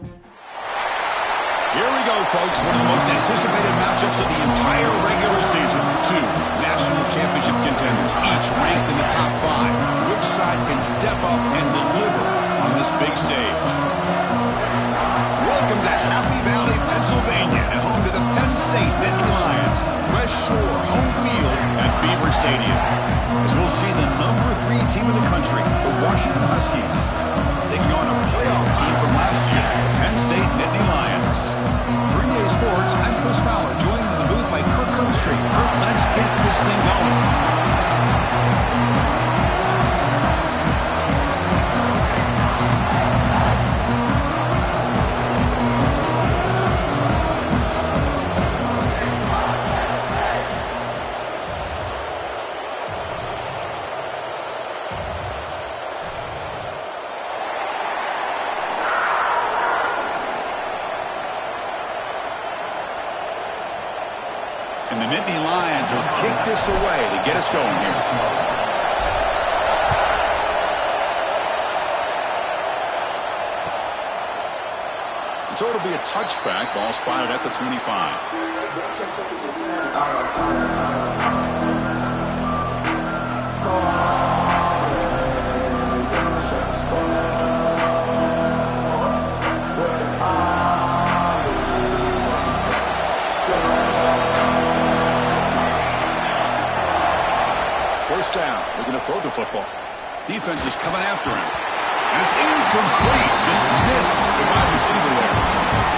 Here we go, folks. One of the most anticipated matchups of the entire regular season. Two national championship contenders, each ranked in the top 5. Which side can step up and deliver on this big stage? Welcome to Happy Valley, Pennsylvania, and home to the Penn State Nittany Lions. West Shore home field at Beaver Stadium. As we'll see the number 3 team in the country, the Washington Huskies, taking on a playoff team from last year, the Penn State Nittany Lions. For EA Sports, I'm Chris Fowler, joined in the booth by Kirk Herbstreit. Kirk, let's get this thing going. And the Nittany Lions will kick this away to get us going here. And so it'll be a touchback. Ball spotted at the 25. First down, looking to throw the football. Defense is coming after him. And it's incomplete. Just missed the wide receiver there.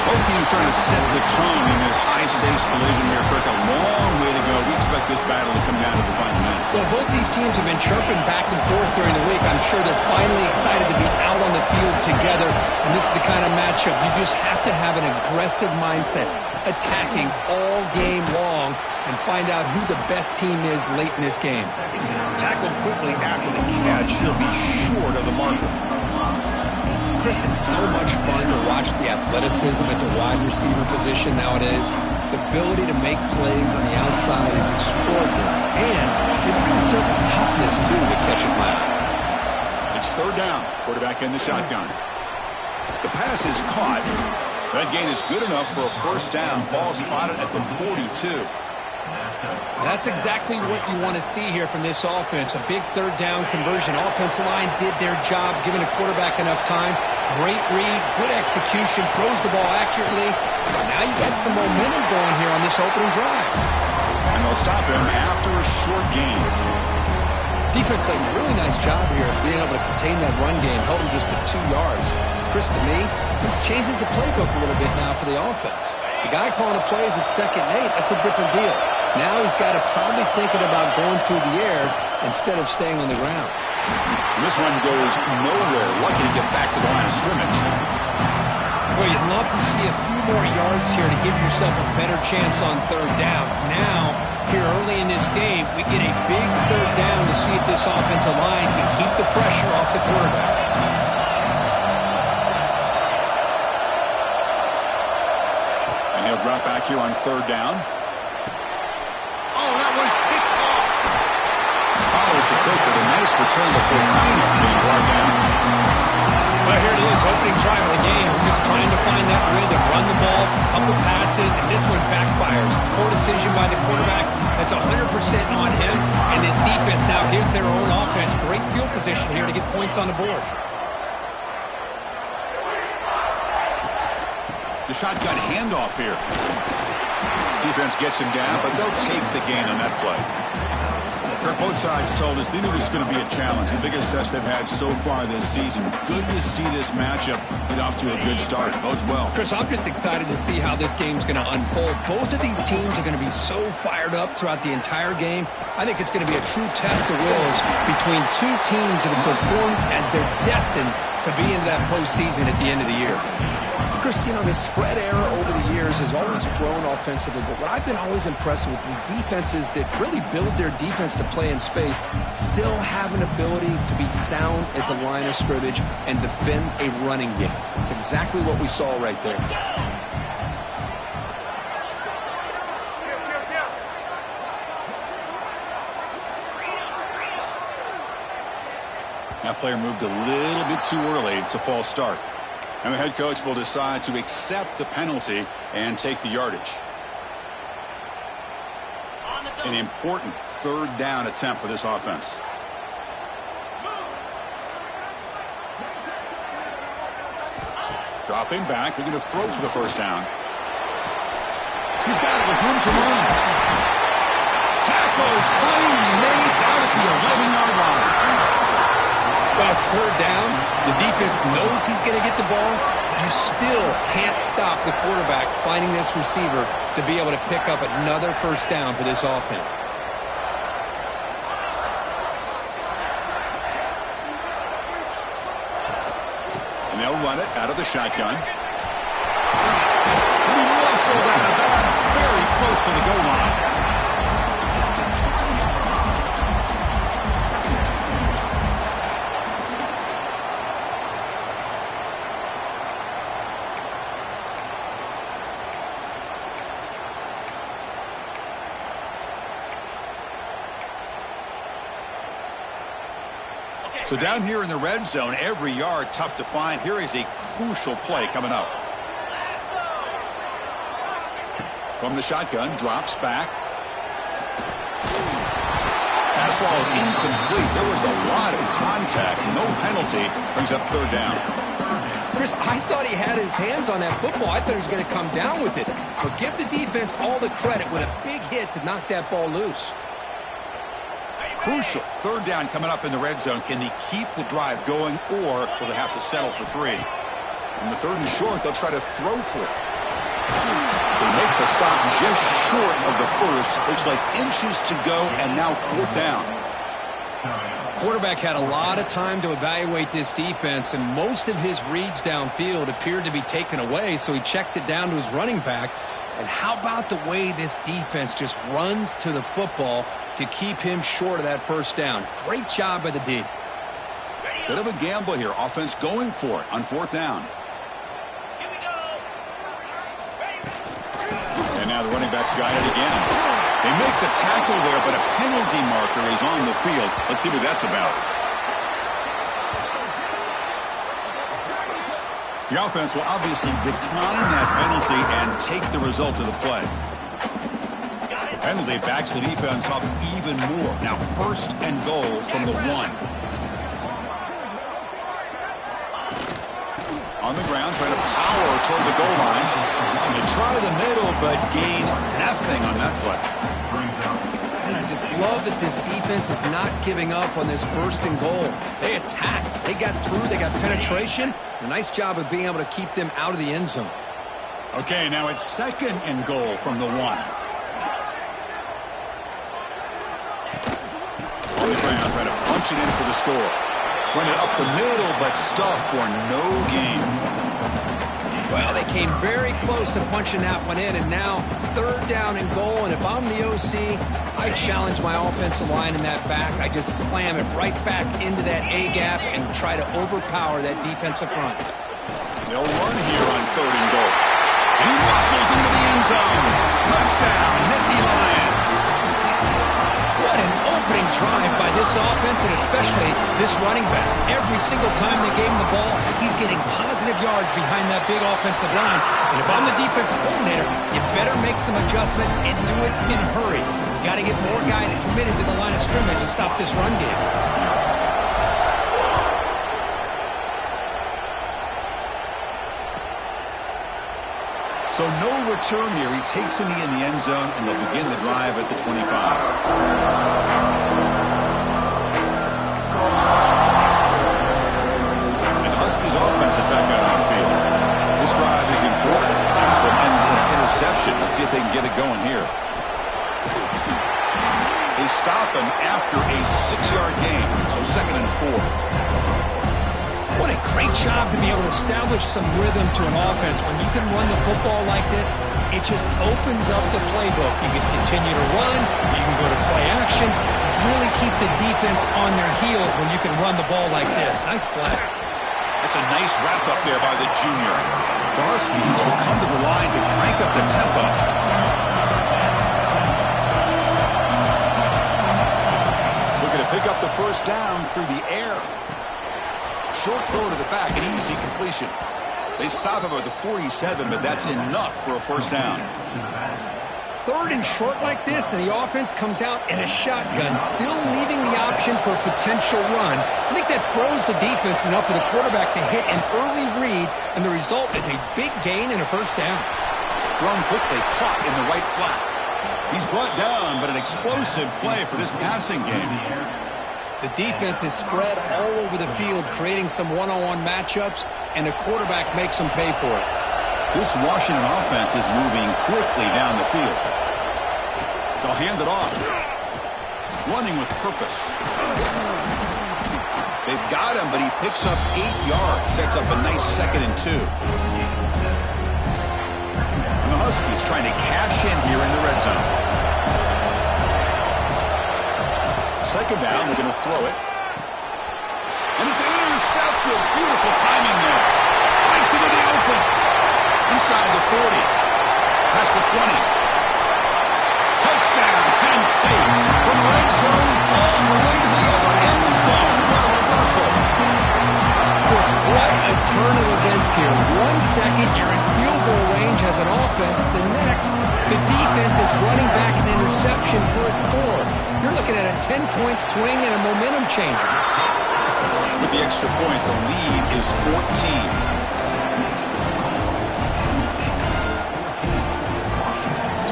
Both teams trying to set the tone in this high-stakes collision here. Kirk, a long way to go. We expect this battle to come down to the final minutes. Well, both these teams have been chirping back and forth during the week. I'm sure they're finally excited to be out on the field together. And this is the kind of matchup you just have to have an aggressive mindset, attacking all game long, and find out who the best team is late in this game. Tackled quickly after the catch. He'll be short of the marker. Chris, it's so much fun to watch the athleticism at the wide receiver position nowadays. The ability to make plays on the outside is extraordinary. And they bring a certain toughness, too, that catches my eye. It's third down. Quarterback in the shotgun. The pass is caught. That gain is good enough for a first down. Ball spotted at the 42. That's exactly what you want to see here from this offense. A big third down conversion. Offensive line did their job, giving a quarterback enough time. Great read, good execution, throws the ball accurately. Now you got some momentum going here on this opening drive. And they'll stop him after a short gain. Defense does a really nice job here of being able to contain that run game, held him just to 2 yards. Chris, to me, this changes the playbook a little bit now for the offense. The guy calling the plays at 2nd and 8, that's a different deal. Now he's got to probably thinking about going through the air instead of staying on the ground. This one goes nowhere. Lucky to get back to the line of scrimmage. Well, you'd love to see a few more yards here to give yourself a better chance on third down. Now, here early in this game, we get a big third down to see if this offensive line can keep the pressure off the quarterback. And he'll drop back here on third down. Oh, that one's picked off. Follows the pick with a nice return before finally being brought down. Well, here it is, opening drive of the game. We're just trying to find that rhythm, run the ball, a couple passes, and this one backfires. Poor decision by the quarterback. That's 100% on him, and this defense now gives their own offense great field position here to get points on the board. The shotgun handoff here. Defense gets him down, but they'll take the gain on that play. Kirk, both sides told us they knew this was going to be a challenge. The biggest test they've had so far this season. Good to see this matchup get off to a good start. Bodes well. Chris, I'm just excited to see how this game's going to unfold. Both of these teams are going to be so fired up throughout the entire game. I think it's going to be a true test of wills between two teams that have performed as they're destined to be into that postseason at the end of the year. Chris, you know, the spread era over the years has always grown offensively, but what I've been always impressed with defenses that really build their defense to play in space still have an ability to be sound at the line of scrimmage and defend a running game. It's exactly what we saw right there. That player moved a little bit too early. It's a false start. And the head coach will decide to accept the penalty and take the yardage. An important third down attempt for this offense. Dropping back. They're going to throw for the first down. He's got it with room to run. Tackle is finally made out at the 11-yard line. Well, it's third down. The defense knows he's going to get the ball. You still can't stop the quarterback finding this receiver to be able to pick up another first down for this offense. And they'll run it out of the shotgun. And he muscled out of bounds very close to the goal line. So down here in the red zone, every yard tough to find. Here is a crucial play coming up. From the shotgun, drops back. Pass ball is incomplete. There was a lot of contact. No penalty. Brings up third down. Chris, I thought he had his hands on that football. I thought he was going to come down with it. But give the defense all the credit with a big hit to knock that ball loose. Crucial third down coming up in the red zone. Can they keep the drive going, or will they have to settle for three? In the third and short, they'll try to throw for it. They make the stop just short of the first. Looks like inches to go, and now fourth down. Quarterback had a lot of time to evaluate this defense, and most of his reads downfield appeared to be taken away, so he checks it down to his running back. And how about the way this defense just runs to the football to keep him short of that first down? Great job by the D. Bit of a gamble here. Offense going for it on fourth down. And now the running back's got it again. They make the tackle there, but a penalty marker is on the field. Let's see what that's about. The offense will obviously decline that penalty and take the result of the play. Penalty backs the defense up even more. Now first and goal from the 1. On the ground, trying to power toward the goal line. They try the middle, but gain nothing on that play. And I just love that this defense is not giving up on this first and goal. They attacked. They got through. They got penetration. A nice job of being able to keep them out of the end zone. Okay, now it's second and goal from the 1. On the ground, trying to punch it in for the score. Run it up the middle, but stuffed for no gain. Well, they came very close to punching that one in, and now third down and goal. And if I'm the OC, I challenge my offensive line in that back. I just slam it right back into that A-gap and try to overpower that defensive front. They'll run here on third and goal. He muscles into the end zone. Touchdown, Nittany Lions. What an opening drive by this offense, and especially this running back. Every single time they gave him the ball, he's getting positive yards behind that big offensive line. And if I'm the defensive coordinator, you better make some adjustments and do it in a hurry. You got to get more guys committed to the line of scrimmage to stop this run game. So no return here. He takes a knee in the end zone, and they'll begin the drive at the 25. The Huskies offense is back out on the field. This drive is important. This will end in an interception. Let's see if they can get it going here. They stop him after a 6-yard gain, so second and 4. What a great job to be able to establish some rhythm to an offense. When you can run the football like this, it just opens up the playbook. You can continue to run. You can go to play action. You really keep the defense on their heels when you can run the ball like this. Nice play. That's a nice wrap up there by the junior. The Huskies will come to the line to crank up the tempo. Looking to pick up the first down through the air. Short throw to the back, an easy completion. They stop him at the 47, but that's enough for a first down. 3rd and short like this, and the offense comes out in a shotgun, still leaving the option for a potential run. I think that throws the defense enough for the quarterback to hit an early read, and the result is a big gain and a first down. Thrown quickly, caught in the right flat. He's brought down, but an explosive play for this passing game. The defense is spread all over the field, creating some one-on-one matchups, and the quarterback makes them pay for it. This Washington offense is moving quickly down the field. They'll hand it off. Running with purpose. They've got him, but he picks up 8 yards. Sets up a nice 2nd and 2. And the Huskies trying to cash in here in the red zone. 2nd down, they're going to throw it. And it's intercepted. Beautiful timing there. Right into the open. Inside the 40. Past the 20. Touchdown, Penn State. From the red zone all the way to the other end zone. What a reversal. Chris, what a turn of events here. 1 second, you're in field goal range as an offense. The next, the defense is running back an interception for a score. You're looking at a 10-point swing and a momentum changer. With the extra point, the lead is 14.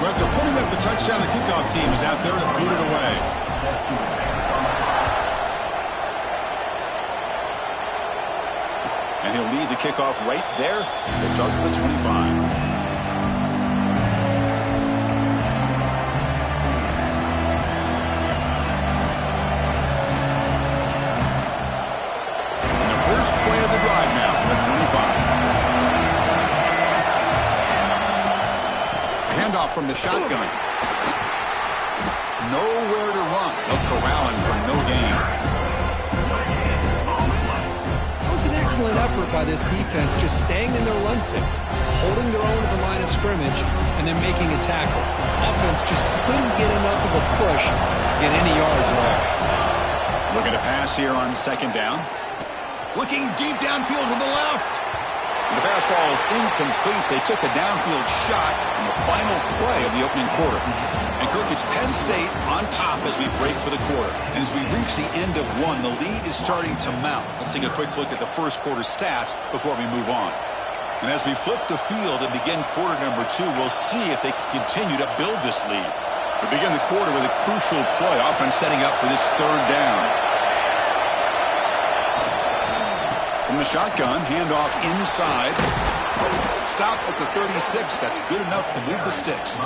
So after putting up the touchdown, the kickoff team is out there to boot it away. And he'll lead the kickoff right there. They'll start with the 25. First play of the drive now from the 25. Handoff from the shotgun. Nowhere to run. They'll corral him for no gain. That was an excellent effort by this defense, just staying in their run fix, holding their own at the line of scrimmage, and then making a tackle. Offense just couldn't get enough of a push to get any yards at all. Look at a pass here on 2nd down. Looking deep downfield to the left. The pass ball is incomplete. They took a downfield shot in the final play of the opening quarter. And Kirk, it's Penn State on top as we break for the quarter. And as we reach the end of 1, the lead is starting to mount. Let's take a quick look at the first quarter stats before we move on. And as we flip the field and begin quarter number 2, we'll see if they can continue to build this lead. We begin the quarter with a crucial play. Offense setting up for this 3rd down. From the shotgun, handoff inside. Stop at the 36. That's good enough to move the sticks.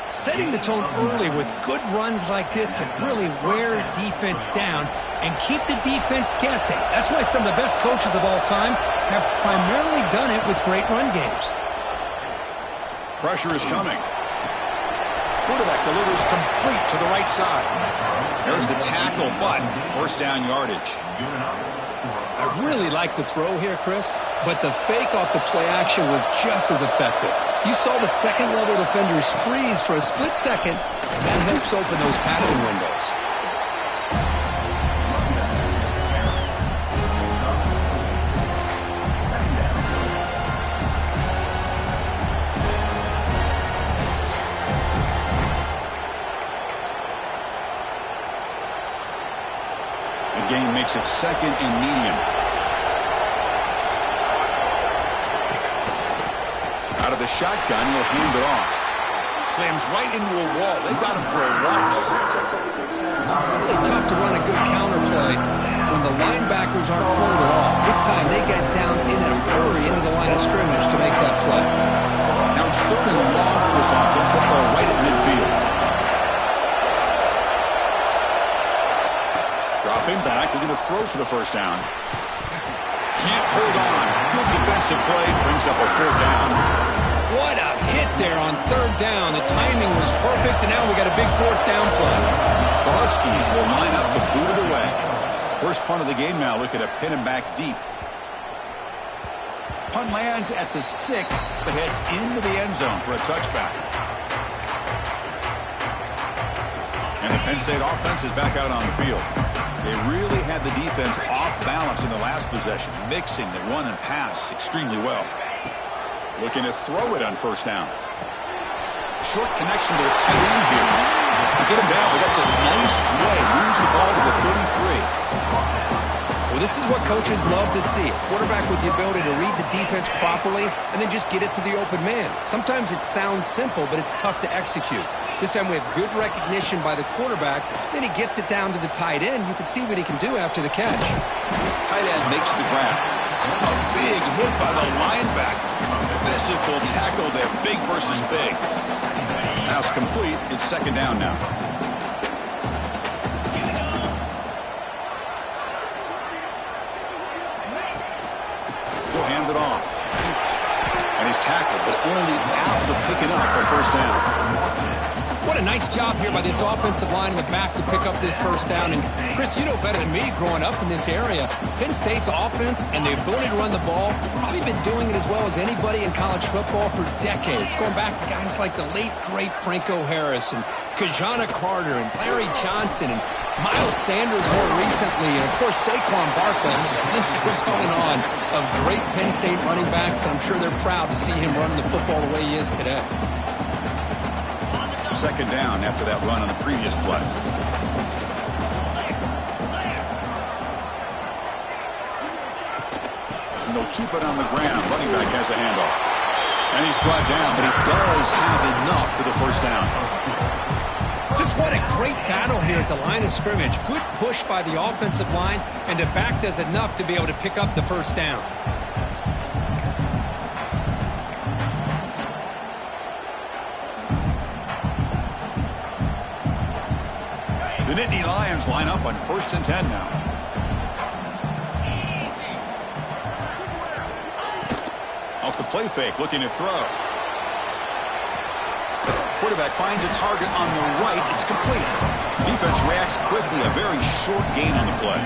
Setting the tone early with good runs like this can really wear defense down and keep the defense guessing. That's why some of the best coaches of all time have primarily done it with great run games. Pressure is coming. Quarterback delivers complete to the right side. There's the tackle, but first down yardage. I really like the throw here, Chris, but the fake off the play action was just as effective. You saw the second-level defenders freeze for a split second. That helps open those passing windows. The game makes it 2nd and medium. Out of the shotgun, he'll hand it off. Slams right into a wall. They've got him for a loss. Really tough to run a good counter play when the linebackers aren't fooled at all. This time they get down in a hurry into the line of scrimmage to make that play. Now it's 3rd and long for this offense. Football right at midfield. Dropping back, looking to throw for the first down. Can't hold on. Good defensive play, brings up a 4th down. What a hit there on 3rd down. The timing was perfect, and now we got a big 4th down play. The Huskies will line up to boot it away. First punt of the game now, look at a pin him back deep. Punt lands at the 6, but heads into the end zone for a touchback. And the Penn State offense is back out on the field. They really had the defense off balance in the last possession, mixing the run and pass extremely well. Looking to throw it on first down. Short connection to the tight end here. To get him down, but that's a nice play. Moves the ball to the 33. Well, this is what coaches love to see. A quarterback with the ability to read the defense properly and then just get it to the open man. Sometimes it sounds simple, but it's tough to execute. This time we have good recognition by the quarterback. Then he gets it down to the tight end. You can see what he can do after the catch. Tight end makes the grab. A big hit by the linebacker. Physical tackle there. Big versus big. Pass complete. It's second down now. He'll hand it off. And he's tackled, but only after picking up a first down. What a nice job here by this offensive line in the back to pick up this first down. And, Chris, you know better than me growing up in this area, Penn State's offense and the ability to run the ball, probably been doing it as well as anybody in college football for decades, going back to guys like the late, great Franco Harris and Kajana Carter and Larry Johnson and Miles Sanders more recently, and, of course, Saquon Barkley. I mean, the list goes on of great Penn State running backs, and I'm sure they're proud to see him running the football the way he is today. Second down after that run on the previous play. And they'll keep it on the ground. Running back has the handoff. And he's brought down, but he does have enough for the first down. Just what a great battle here at the line of scrimmage. Good push by the offensive line, and the back does enough to be able to pick up the first down. The Nittany Lions line up on 1st and 10 now. Off the play fake, looking to throw. Quarterback finds a target on the right. It's complete. Defense reacts quickly. A very short gain on the play.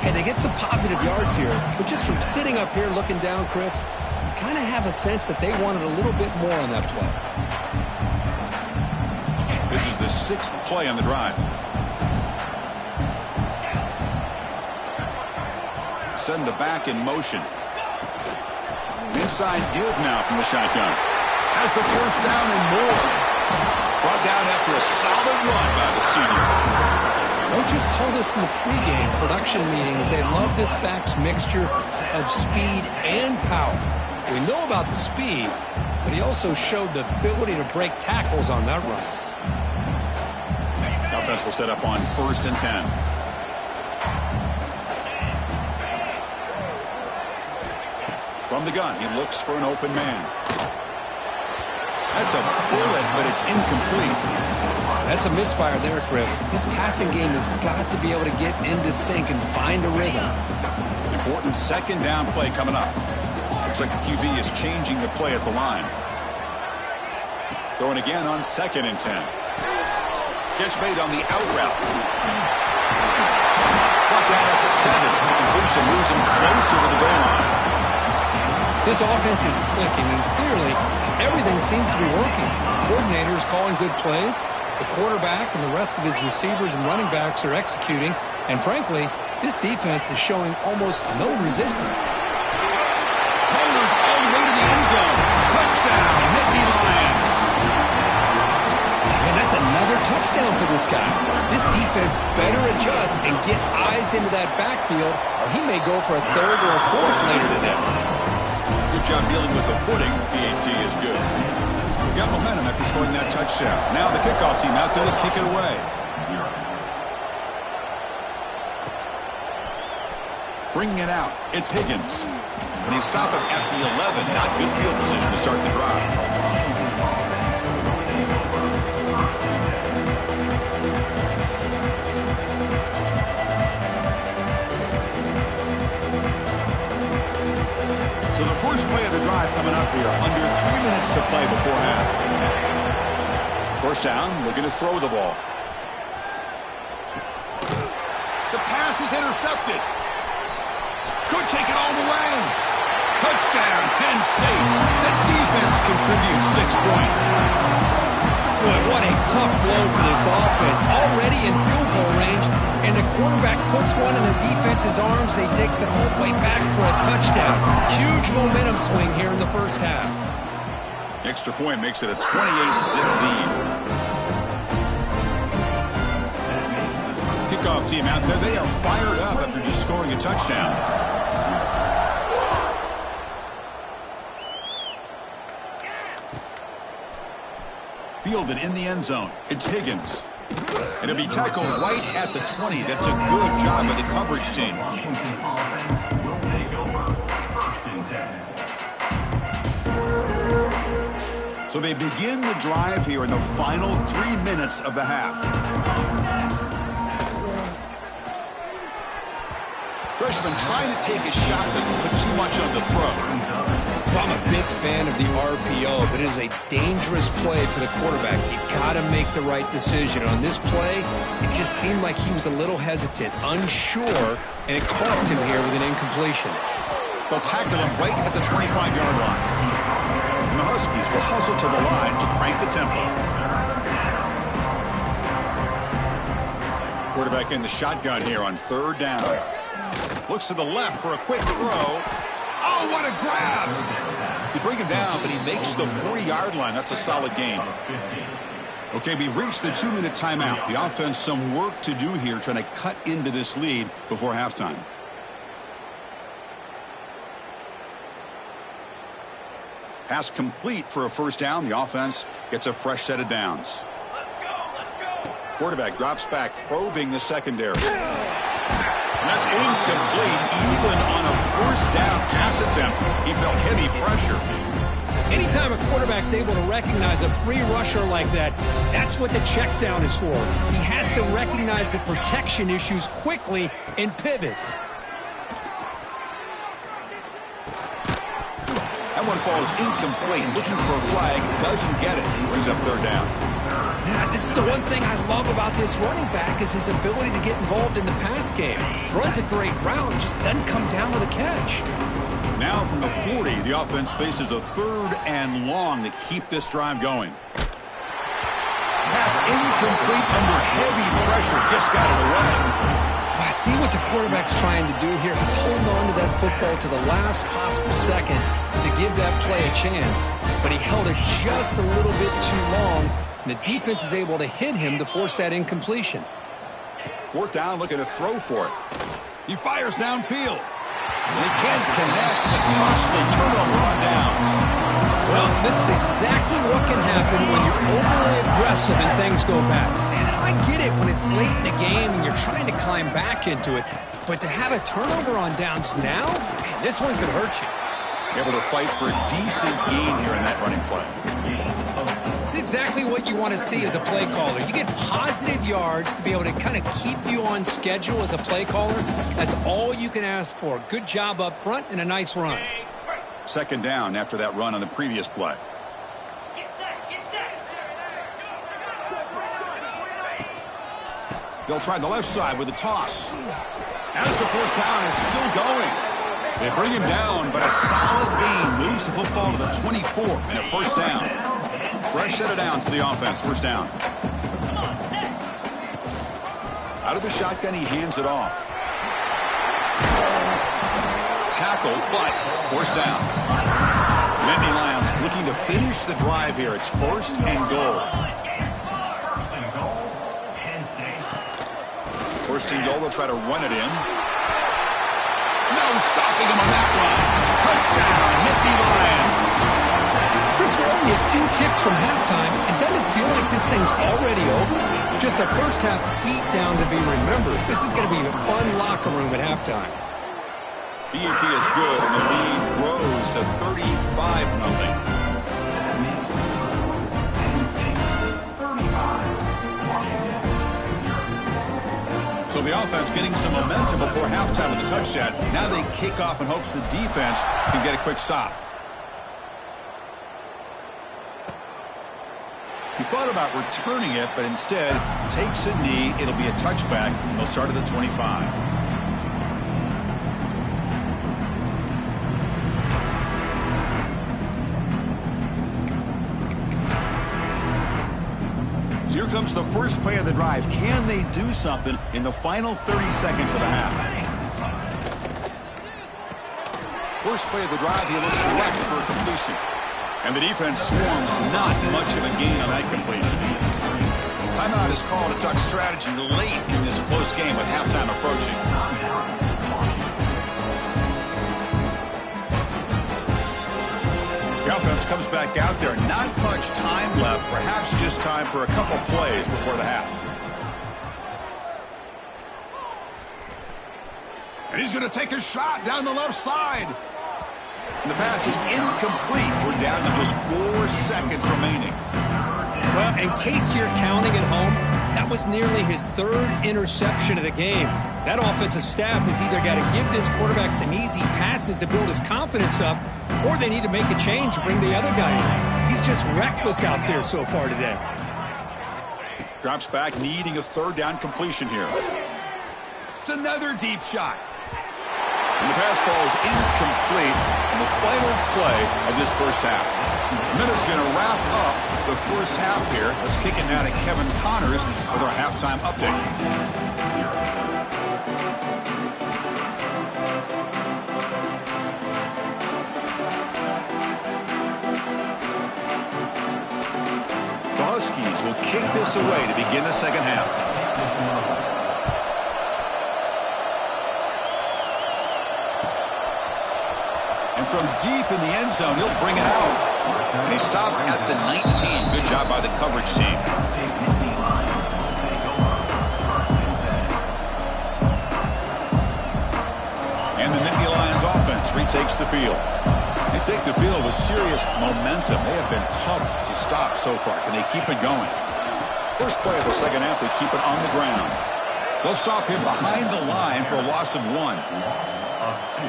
And they get some positive yards here. But just from sitting up here looking down, Chris, you kind of have a sense that they wanted a little bit more on that play. This is the 6th play on the drive. Send the back in motion. Inside give now from the shotgun. Has the first down and more. Brought down after a solid run by the senior. Coaches told us in the pregame production meetings they love this back's mixture of speed and power. We know about the speed, but he also showed the ability to break tackles on that run. Offense will set up on 1st and 10. From the gun, he looks for an open man. That's a bullet, but it's incomplete. That's a misfire there, Chris. This passing game has got to be able to get into sync and find a rhythm. Important second down play coming up. Looks like the QB is changing the play at the line. Throwing again on 2nd and 10. Catch made on the out route. Brought down at the 7. The completion moves him closer to the goal line. This offense is clicking, and clearly everything seems to be working. The coordinator is calling good plays. The quarterback and the rest of his receivers and running backs are executing. And frankly, this defense is showing almost no resistance. Powers all the way to the end zone. Touchdown, Nittany Lions. And that's another touchdown for this guy. This defense better adjust and get eyes into that backfield, or he may go for a 3rd or a 4th later today. Good job dealing with the footing. PAT is good. We got momentum after scoring that touchdown. Now the kickoff team out there to kick it away. Bringing it out, it's Higgins. And he stopped him at the 11. Not good field position to start the drive. So the first play of the drive coming up here. Under 3 minutes to play before half. First down, looking to throw the ball. The pass is intercepted. Could take it all the way. Touchdown, Penn State. The defense contributes 6 points. Boy, what a tough blow for this offense. Already in field goal range, and the quarterback puts one in the defense's arms, and he takes it all the way back for a touchdown. Huge momentum swing here in the first half. Extra point makes it a 28-zip lead. Kickoff team out there. They are fired up after just scoring a touchdown. Fielded in the end zone. It's Higgins. And it'll be tackled right at the 20. That's a good job by the coverage team. Washington offense will take over 1st and 10. So they begin the drive here in the final 3 minutes of the half. Freshman trying to take a shot but put too much on the throw. I'm a big fan of the RPO, but it is a dangerous play for the quarterback. You got to make the right decision. On this play, it just seemed like he was a little hesitant, unsure, and it cost him here with an incompletion. They'll tackle him right at the 25-yard line. And the Huskies will hustle to the line to crank the tempo. Quarterback in the shotgun here on 3rd down. Looks to the left for a quick throw. Oh, what a grab! They bring him down, but he makes the 40-yard line. That's a solid gain. Okay, we reached the 2-minute timeout. The offense some work to do here trying to cut into this lead before halftime. Pass complete for a 1st down. The offense gets a fresh set of downs. Let's go. Quarterback drops back, probing the secondary. And that's incomplete. Even on a 1st down pass attempt, he felt heavy pressure. Anytime a quarterback's able to recognize a free rusher like that, that's what the check down is for. He has to recognize the protection issues quickly and pivot. That one falls incomplete. Looking for a flag, doesn't get it. Brings up 3rd down. Yeah, this is the one thing I love about this running back is his ability to get involved in the pass game. Runs a great route, just doesn't come down with a catch. Now from the 40, the offense faces a 3rd and long to keep this drive going. Pass incomplete under heavy pressure. Just got it away. I see what the quarterback's trying to do here. He's holding on to that football to the last possible second to give that play a chance. But he held it just a little bit too long. The defense is able to hit him to force that incompletion. 4th down, looking to throw for it. He fires downfield. And he can't connect. A costly turnover on downs. Well, this is exactly what can happen when you're overly aggressive and things go bad. And I get it when it's late in the game and you're trying to climb back into it. But to have a turnover on downs now, man, this one could hurt you. Able to fight for a decent gain here in that running play. It's exactly what you want to see as a play caller. You get positive yards to be able to kind of keep you on schedule as a play caller. That's all you can ask for. Good job up front and a nice run. 2nd down after that run on the previous play. They'll try the left side with a toss. As the 1st down is still going. They bring him down, but a solid gain moves the football to the 24 and a 1st down. Fresh set of downs for the offense. 1st down. Out of the shotgun, he hands it off. Tackle, but 1st down. Nittany Lions looking to finish the drive here. It's 1st and goal. 1st and goal, they'll try to run it in. No stopping him on that one. Touchdown, Nittany Lions. Chris, we're only a few ticks from halftime. It doesn't feel like this thing's already over. Just a 1st half beat down to be remembered. This is going to be a fun locker room at halftime. BET is good, and the lead grows to 35-0. So the offense getting some momentum before halftime with the touchdown. Now they kick off in hopes the defense can get a quick stop. He thought about returning it, but instead takes a knee. It'll be a touchback. He'll start at the 25. comes the first play of the drive. Can they do something in the final 30 seconds of the half? First play of the drive, he looks left for a completion. And the defense swarms not much of a gain on that completion. Timeout is called a duck strategy late in this close game with halftime approaching. The offense comes back out there. Not much time left. Perhaps just time for a couple plays before the half. And he's going to take a shot down the left side. And the pass is incomplete. We're down to just 4 seconds remaining. Well, in case you're counting at home, that was nearly his 3rd interception of the game. That offensive staff has either got to give this quarterback some easy passes to build his confidence up, or they need to make a change and bring the other guy in. He's just reckless out there so far today. Drops back, needing a 3rd down completion here. It's another deep shot. And the pass falls incomplete in the final play of this first half. Minutes going to wrap up the first half here. Let's kick it now to Kevin Connors for their halftime update. The Huskies will kick this away to begin the second half. And from deep in the end zone, he'll bring it out. And he stopped at the 19. Good job by the coverage team. And the Nittany Lions offense retakes the field. They take the field with serious momentum. They have been tough to stop so far. Can they keep it going? First play of the second half, they keep it on the ground. They'll stop him behind the line for a loss of 1.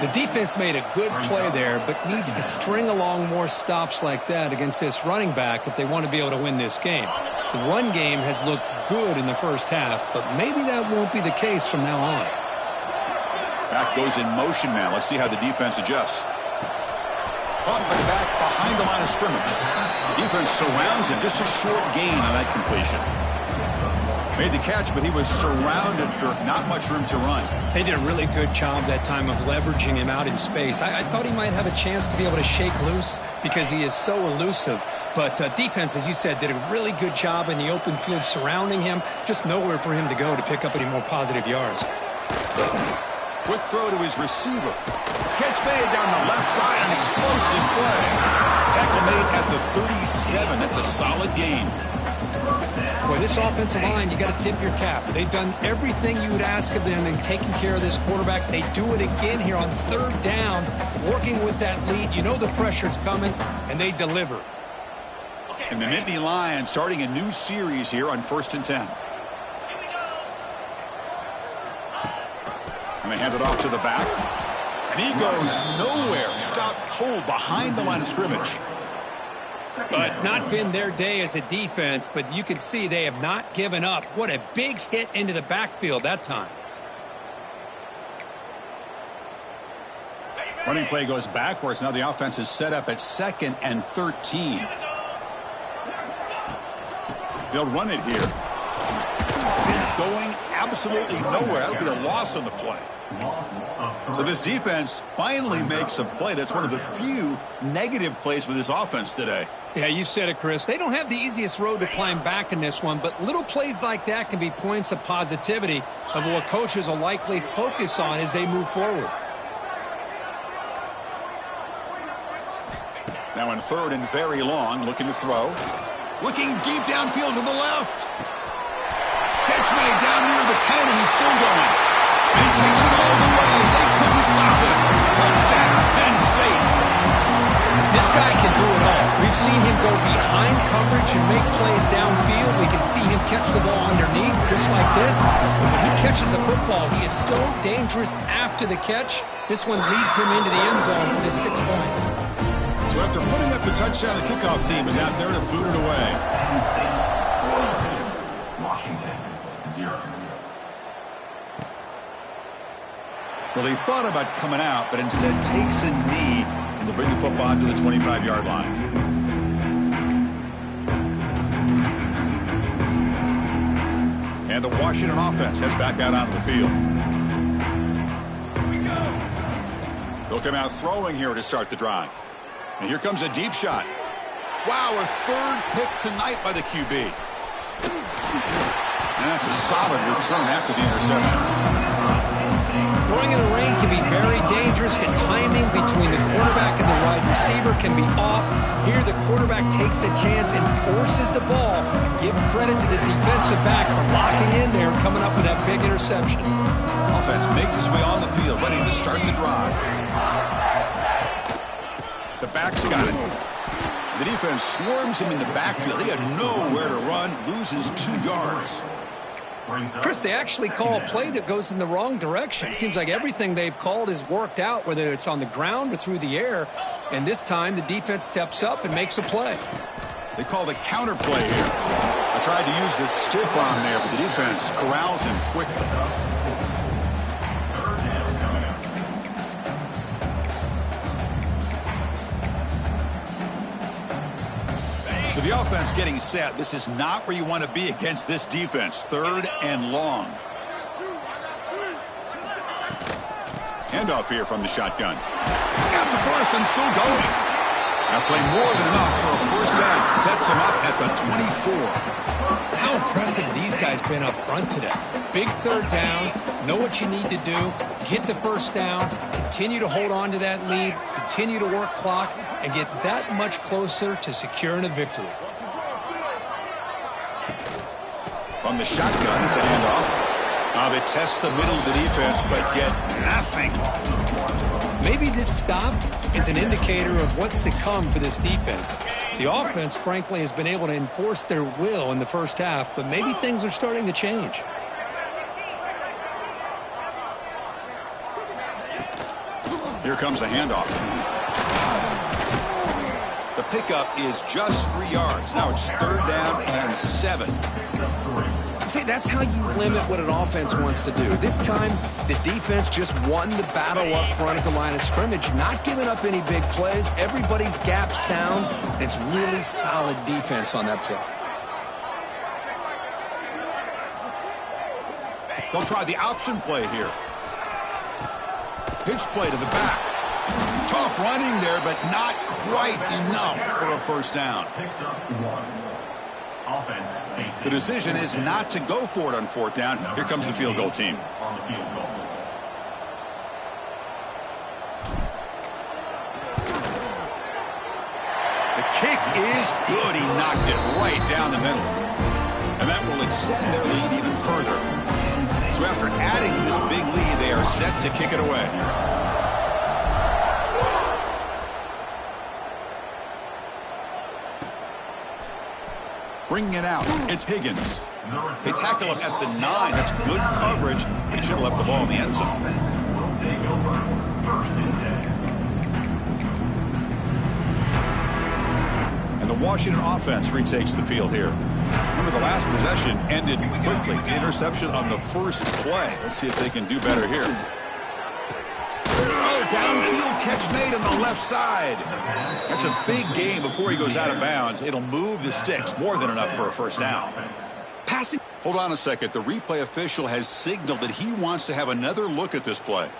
The defense made a good play there, but needs to string along more stops like that against this running back if they want to be able to win this game. The run game has looked good in the first half, but maybe that won't be the case from now on. Back goes in motion now. Let's see how the defense adjusts. Caught by the back behind the line of scrimmage. Defense surrounds him. Just a short gain on that completion. Made the catch, but he was surrounded, Kirk. Not much room to run. They did a really good job that time of leveraging him out in space. I thought he might have a chance to be able to shake loose because he is so elusive. But defense, as you said, did a really good job in the open field surrounding him. Just nowhere for him to go to pick up any more positive yards. Quick throw to his receiver. Catch made down the left side. An explosive play. Tackle made at the 37. That's a solid gain. Boy, this offensive line, you got to tip your cap. They've done everything you would ask of them in taking care of this quarterback. They do it again here on 3rd down, working with that lead. You know the pressure's coming, and they deliver. And the Nittany Lions starting a new series here on 1st and 10. And they hand it off to the back. And he goes nowhere. Stopped cold behind the line of scrimmage. Well, it's not been their day as a defense, but you can see they have not given up. What a big hit into the backfield that time. Running play goes backwards. Now the offense is set up at 2nd and 13. They'll run it here. It's going absolutely nowhere. That'll be a loss on the play. So this defense finally makes a play. That's one of the few negative plays for this offense today. Yeah, you said it, Chris. They don't have the easiest road to climb back in this one, but little plays like that can be points of positivity of what coaches will likely focus on as they move forward. Now in 3rd and very long, looking to throw. Looking deep downfield to the left. Catch made down near the 10, and he's still going. And he takes it all the way. They couldn't stop it. Touchdown, Penn State. This guy can do it all. We've seen him go behind coverage and make plays downfield. We can see him catch the ball underneath just like this. And when he catches a football, he is so dangerous after the catch. This one leads him into the end zone for the 6 points. So after putting up the touchdown, the kickoff team is out there to boot it away. Washington, 0. Well, he thought about coming out, but instead takes a knee and to bring the football to the 25-yard line. And the Washington offense heads back out onto the field. They'll come out throwing here to start the drive. And here comes a deep shot. Wow, a third pick tonight by the QB. And that's a solid return after the interception. Throwing in the rain can be very dangerous. The timing between the quarterback and the wide receiver can be off. Here the quarterback takes a chance and forces the ball. Give credit to the defensive back for locking in there and coming up with that big interception. Offense makes its way on the field, ready to start the drive. The back's got it. The defense swarms him in the backfield. He had nowhere to run, loses 2 yards. Chris, they actually call a play that goes in the wrong direction. Seems like everything they've called has worked out, whether it's on the ground or through the air. And this time, the defense steps up and makes a play. They call the counter play here. I tried to use the stiff arm there, but the defense corrals him quickly. So the offense getting set. This is not where you want to be against this defense. 3rd and long. Handoff here from the shotgun. He's got the first and still going. That play more than enough for a first down. Sets him up at the 24. How impressive these guys been up front today. Big 3rd down. Know what you need to do. Get the first down. Continue to hold on to that lead. Continue to work clock. And get that much closer to securing a victory. From the shotgun, it's a handoff. They test the middle of the defense, but get nothing. Maybe this stop is an indicator of what's to come for this defense. The offense, frankly, has been able to enforce their will in the first half, but maybe things are starting to change. Here comes a handoff. The pickup is just 3 yards. Now it's 3rd down and 7. See, that's how you limit what an offense wants to do. This time, the defense just won the battle up front at the line of scrimmage, not giving up any big plays. Everybody's gap sound, and it's really solid defense on that play. They'll try the option play here. Pitch play to the back. Tough running there, but not quite enough for a first down. The decision is not to go for it on 4th down. Here comes the field goal team. The kick is good. He knocked it right down the middle. And that will extend their lead even further. So after adding to this big lead, they are set to kick it away. Bringing it out, it's Higgins. They tackle him at the 9. That's good coverage. He should have left the ball in the end zone. And the Washington offense retakes the field here. Remember, the last possession ended quickly. Interception on the first play. Let's see if they can do better here. Oh, downfield catch made on the left side. That's a big gain before he goes out of bounds. It'll move the sticks. More than enough for a first down. Passing. Hold on a second. The replay official has signaled that he wants to have another look at this play.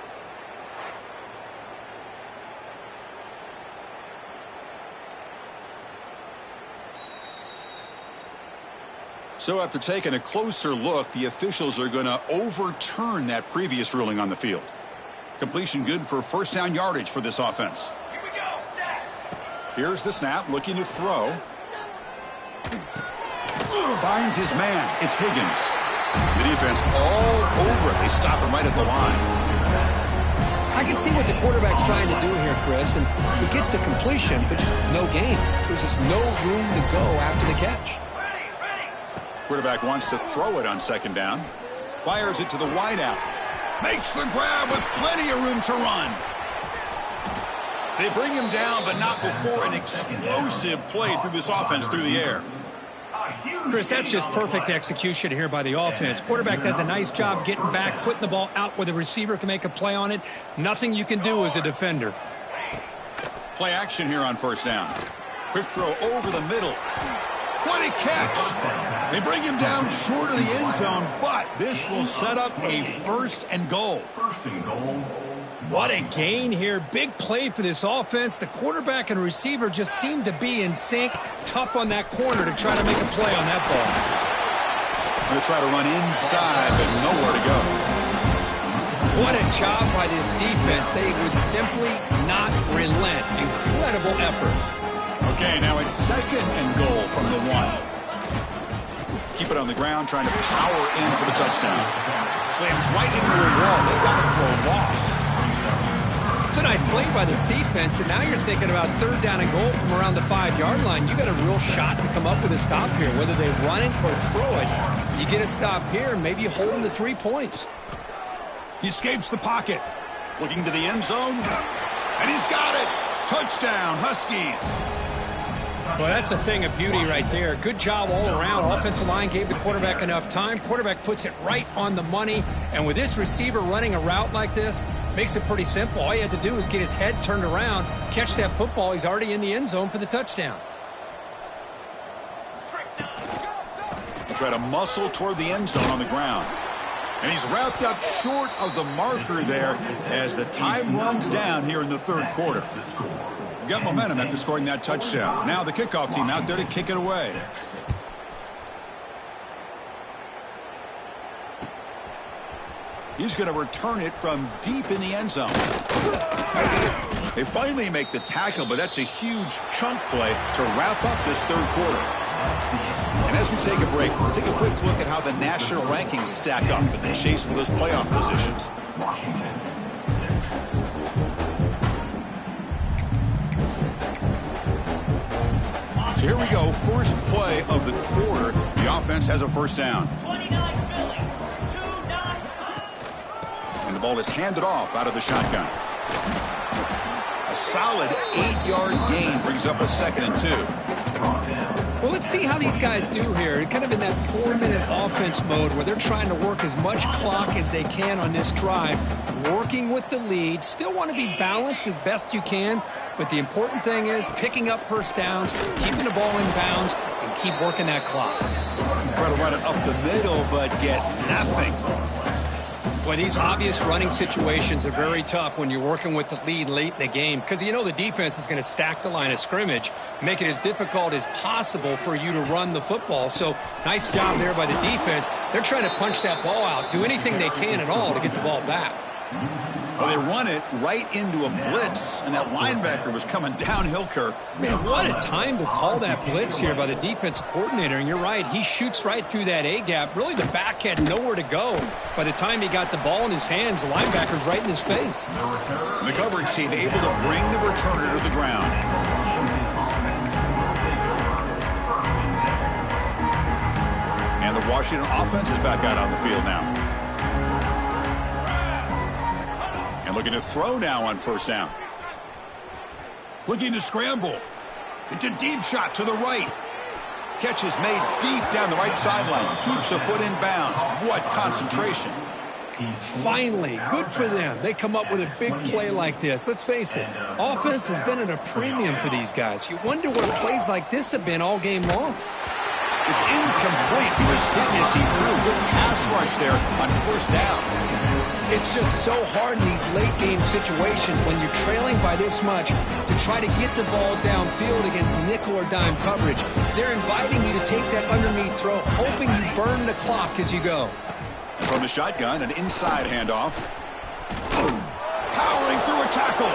So after taking a closer look, the officials are going to overturn that previous ruling on the field. Completion good for first down yardage for this offense. Here's the snap, looking to throw. Finds his man. It's Higgins. The defense all over it. They stop him right at the line. I can see what the quarterback's trying to do here, Chris, and he gets the completion, but just no gain. There's just no room to go after the catch. Quarterback wants to throw it on 2nd down. Fires it to the wideout. Makes the grab with plenty of room to run. They bring him down, but not before an explosive play through this offense through the air. Chris, that's just perfect execution here by the offense. Quarterback does a nice job getting back, putting the ball out where the receiver can make a play on it. Nothing you can do as a defender. Play action here on 1st down. Quick throw over the middle. What a catch! They bring him down short of the end zone, but this will set up a 1st and goal. First and goal. What a gain here. Big play for this offense. The quarterback and receiver just seem to be in sync. Tough on that corner to try to make a play on that ball. Going to try to run inside, but nowhere to go. What a job by this defense. They would simply not relent. Incredible effort. Okay, now it's 2nd and goal from the 1. Keep it on the ground, trying to power in for the touchdown. Slams right into a wall. They got him for a loss. It's a nice play by this defense, and now you're thinking about 3rd down and goal from around the 5-yard line. You got a real shot to come up with a stop here. Whether they run it or throw it, you get a stop here and maybe hold them to 3 points. He escapes the pocket. Looking to the end zone. And he's got it. Touchdown, Huskies. Well, that's a thing of beauty right there. Good job all around. Offensive line gave the quarterback enough time. Quarterback puts it right on the money. And with this receiver running a route like this, makes it pretty simple. All you have to do is get his head turned around, catch that football. He's already in the end zone for the touchdown. Try to muscle toward the end zone on the ground. And he's wrapped up short of the marker there as the time runs down here in the 3rd quarter. Got momentum after scoring that touchdown. Now the kickoff team out there to kick it away. He's going to return it from deep in the end zone. They finally make the tackle, but that's a huge chunk play to wrap up this 3rd quarter. And as we take a break, we'll take a quick look at how the national rankings stack up in the chase for those playoff positions. Washington. So here we go, first play of the quarter. The offense has a 1st down. And the ball is handed off out of the shotgun. A solid 8-yard gain brings up a 2nd and 2. Well, let's see how these guys do here. Kind of in that 4-minute offense mode where they're trying to work as much clock as they can on this drive, working with the lead. Still want to be balanced as best you can, but the important thing is picking up 1st downs, keeping the ball in bounds, and keep working that clock. Try to run it up the middle, but get nothing. Boy, these obvious running situations are very tough when you're working with the lead late in the game because you know the defense is going to stack the line of scrimmage, make it as difficult as possible for you to run the football. So nice job there by the defense. They're trying to punch that ball out, do anything they can at all to get the ball back. Well, they run it right into a blitz, and that linebacker was coming downhill, Kirk. Man, what a time to call that blitz here by the defensive coordinator. And you're right, he shoots right through that A-gap. Really, the back had nowhere to go. By the time he got the ball in his hands, the linebacker's right in his face. The coverage team able to bring the returner to the ground. And the Washington offense is back out on the field now. And looking to throw now on 1st down. Looking to scramble. It's a deep shot to the right. Catch is made deep down the right sideline. Keeps a foot in bounds. What concentration. Finally, good for them. They come up with a big play like this. Let's face it, offense has been at a premium for these guys. You wonder where plays like this have been all game long. It's incomplete. He was hit as he threw. Good pass rush there on 1st down. It's just so hard in these late-game situations when you're trailing by this much to try to get the ball downfield against nickel or dime coverage. They're inviting you to take that underneath throw, hoping you burn the clock as you go. From the shotgun, an inside handoff. Powering through a tackle.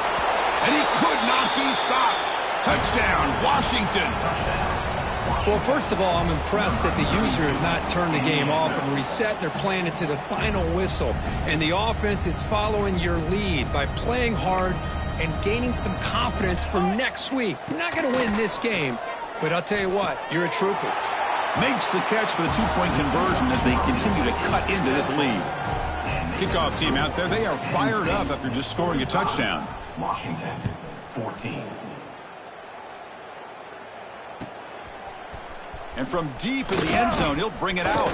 And he could not be stopped. Touchdown, Washington. Well, first of all, I'm impressed that the user has not turned the game off and reset. They're playing it to the final whistle. And the offense is following your lead by playing hard and gaining some confidence for next week. You're not going to win this game, but I'll tell you what, you're a trooper. Makes the catch for the 2-point conversion as they continue to cut into this lead. Kickoff team out there, they are fired up after just scoring a touchdown. Washington, 14. And from deep in the end zone, he'll bring it out.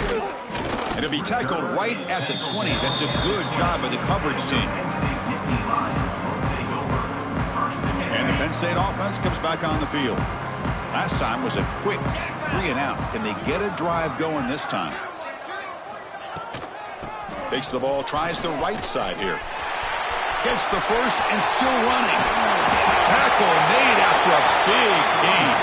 And it'll be tackled right at the 20. That's a good job by the coverage team. And the Penn State offense comes back on the field. Last time was a quick 3 and out. Can they get a drive going this time? Takes the ball, tries the right side here. Gets the first and still running. Tackle made after a big gain.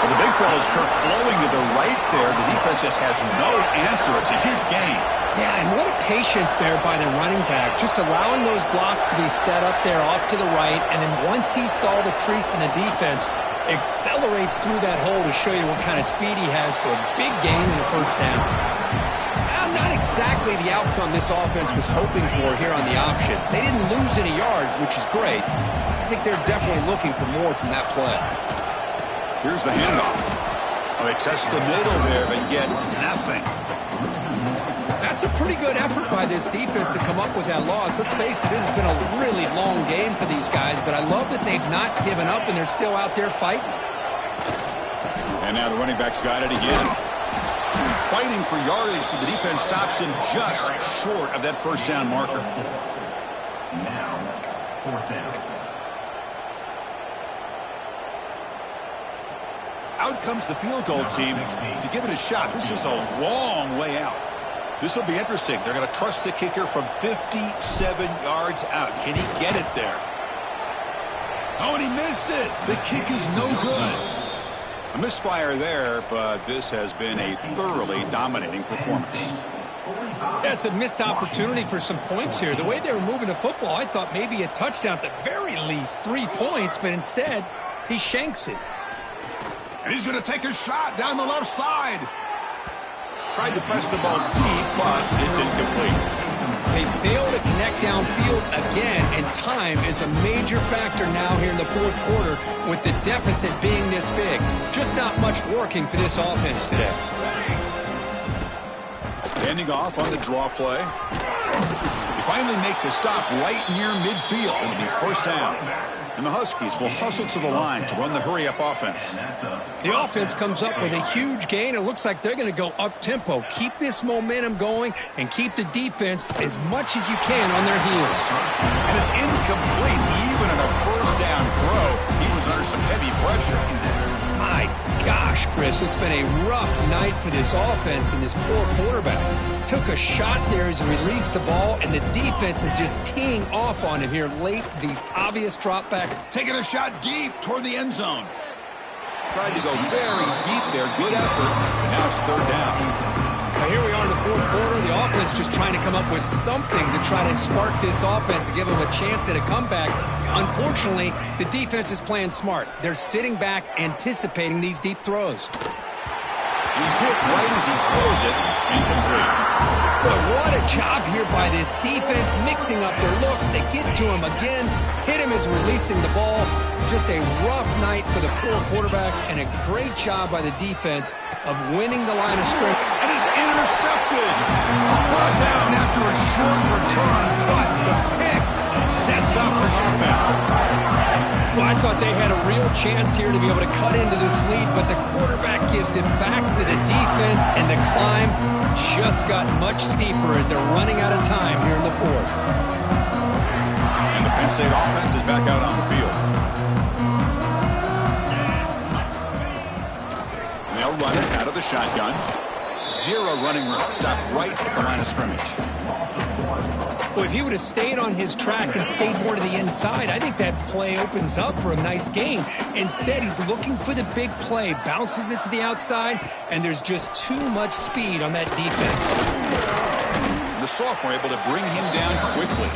Well, the big fella's Kirk flowing to the right there. The defense just has no answer. It's a huge gain. Yeah, and what a patience there by the running back, just allowing those blocks to be set up there off to the right, and then once he saw the crease in the defense, accelerates through that hole to show you what kind of speed he has for a big gain in the first down. Not exactly the outcome this offense was hoping for here on the option. They didn't lose any yards, which is great. I think they're definitely looking for more from that play. Here's the handoff. Well, they test the middle there, but get nothing. That's a pretty good effort by this defense to come up with that loss. Let's face it, it has been a really long game for these guys, but I love that they've not given up and they're still out there fighting. And now the running back's got it again. Fighting for yardage, but the defense stops him just short of that first down marker. Now, 4th down. Out comes the field goal team to give it a shot. This is a long way out. This will be interesting. They're going to trust the kicker from 57 yards out. Can he get it there? Oh, and he missed it. The kick is no good. A misfire there, but this has been a thoroughly dominating performance. That's a missed opportunity for some points here. The way they were moving the football, I thought maybe a touchdown at the very least, 3 points, but instead, he shanks it. And he's going to take a shot down the left side. Tried to press the ball deep, but it's incomplete. They fail to connect downfield again, and time is a major factor now here in the fourth quarter with the deficit being this big. Just not much working for this offense today. Ending off on the draw play. They finally make the stop right near midfield. It'll be first down. And the Huskies will hustle to the line to run the hurry-up offense. The offense comes up with a huge gain. It looks like they're going to go up-tempo. Keep this momentum going and keep the defense as much as you can on their heels. And it's incomplete. Even on a first down throw, he was under some heavy pressure. My gosh, Chris, it's been a rough night for this offense and this poor quarterback. Took a shot there as he released the ball, and the defense is just teeing off on him here late. These obvious drop back. Taking a shot deep toward the end zone. Tried to go very deep there. Good effort. And now it's third down. Now here we are in the fourth quarter. The offense just trying to come up with something to try to spark this offense and give them a chance at a comeback. Unfortunately, the defense is playing smart. They're sitting back, anticipating these deep throws. He's hit right as he throws it. Incomplete. But what a job here by this defense, mixing up their looks. They get to him again, hit him as releasing the ball. Just a rough night for the poor quarterback, and a great job by the defense of winning the line of scrimmage. And is intercepted. Brought down after a short return, but the pick sets up his offense. Well, I thought they had a real chance here to be able to cut into this lead, but the quarterback gives it back to the defense, and the climb just got much steeper as they're running out of time here in the fourth. And the Penn State offense is back out on the field. They'll run it out of the shotgun. Zero running room. Stopped right at the line of scrimmage. Well, if he would have stayed on his track and stayed more to the inside, I think that play opens up for a nice gain. Instead, he's looking for the big play, bounces it to the outside, and there's just too much speed on that defense. The sophomore able to bring him down quickly.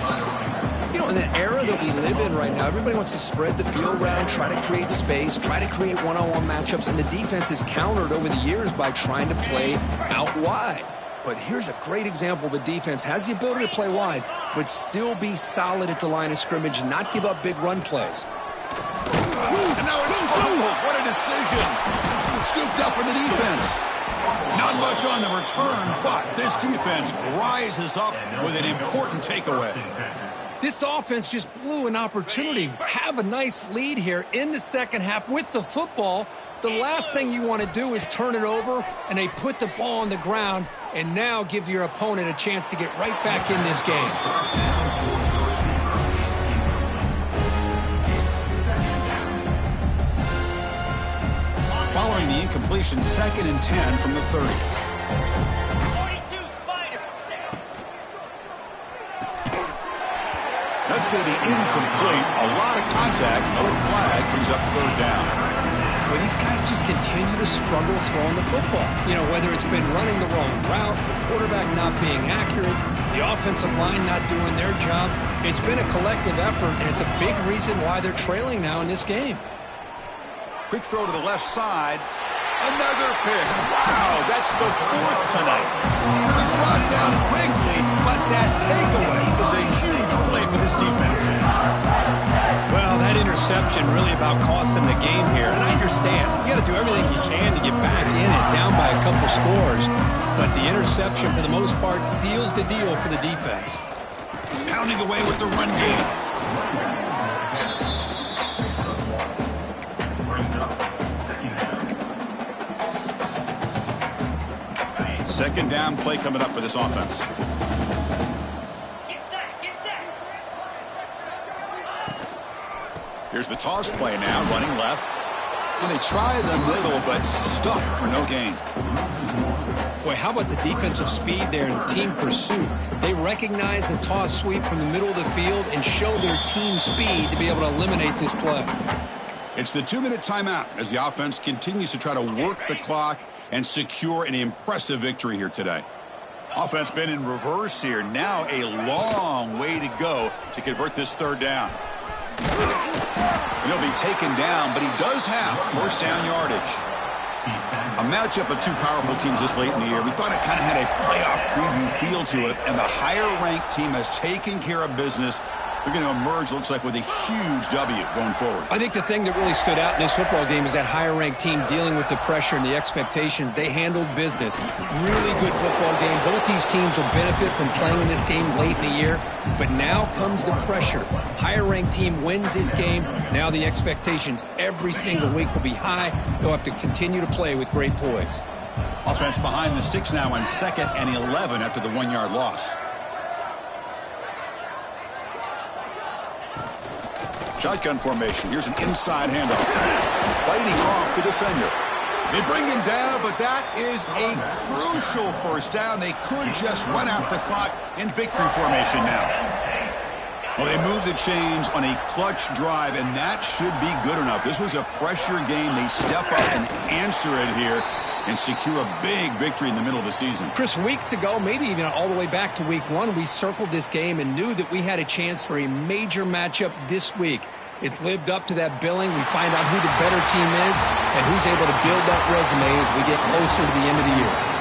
You know, in the era that we live in right now, everybody wants to spread the field around, try to create space, try to create one-on-one matchups, and the defense is countered over the years by trying to play out wide. But here's a great example. The defense has the ability to play wide, but still be solid at the line of scrimmage and not give up big run plays. And now it's fumbled. What a decision. Scooped up in the defense. Not much on the return, but this defense rises up with an important takeaway. This offense just blew an opportunity. Have a nice lead here in the second half with the football. The last thing you want to do is turn it over, and they put the ball on the ground and now give your opponent a chance to get right back in this game. Following throwing the incompletion, 2nd and 10 from the 30. 42 Spider. That's going to be incomplete. A lot of contact. No flag. Brings up 3rd down. Well, these guys just continue to struggle throwing the football. You know, whether it's been running the wrong route, the quarterback not being accurate, the offensive line not doing their job. It's been a collective effort, and it's a big reason why they're trailing now in this game. Quick throw to the left side. Another pick. Wow, that's the 4th tonight. He's brought down quickly, but that takeaway is a huge play for this defense. Well, that interception really about cost him the game here. And I understand. You got to do everything you can to get back in it, down by a couple scores. But the interception, for the most part, seals the deal for the defense. Pounding away with the run game. Second down play coming up for this offense. Get set, get set. Here's the toss play now, running left. And they try the middle, but stuck for no gain. Boy, how about the defensive speed there and team pursuit? They recognize the toss sweep from the middle of the field and show their team speed to be able to eliminate this play. It's the 2-minute timeout as the offense continues to try to work the clock and secure an impressive victory here today. Offense been in reverse here. Now a long way to go to convert this 3rd down. He'll be taken down, but he does have 1st down yardage. A matchup of 2 powerful teams this late in the year. We thought it kind of had a playoff preview feel to it, and the higher-ranked team has taken care of business. They're going to emerge, looks like, with a huge W going forward. I think the thing that really stood out in this football game is that higher-ranked team dealing with the pressure and the expectations. They handled business. Really good football game. Both these teams will benefit from playing in this game late in the year. But now comes the pressure. Higher-ranked team wins this game. Now the expectations every single week will be high. They'll have to continue to play with great poise. Offense behind the 6 now on 2nd and 11 after the 1-yard loss. Shotgun formation. Here's an inside handoff. Fighting off the defender. They bring him down, but that is a crucial 1st down. They could just run out the clock in victory formation now. Well, they move the chains on a clutch drive, and that should be good enough. This was a pressure game. They step up and answer it here and secure a big victory in the middle of the season. Chris, weeks ago, maybe even all the way back to week 1, we circled this game and knew that we had a chance for a major matchup this week. It lived up to that billing. We find out who the better team is and who's able to build that resume as we get closer to the end of the year.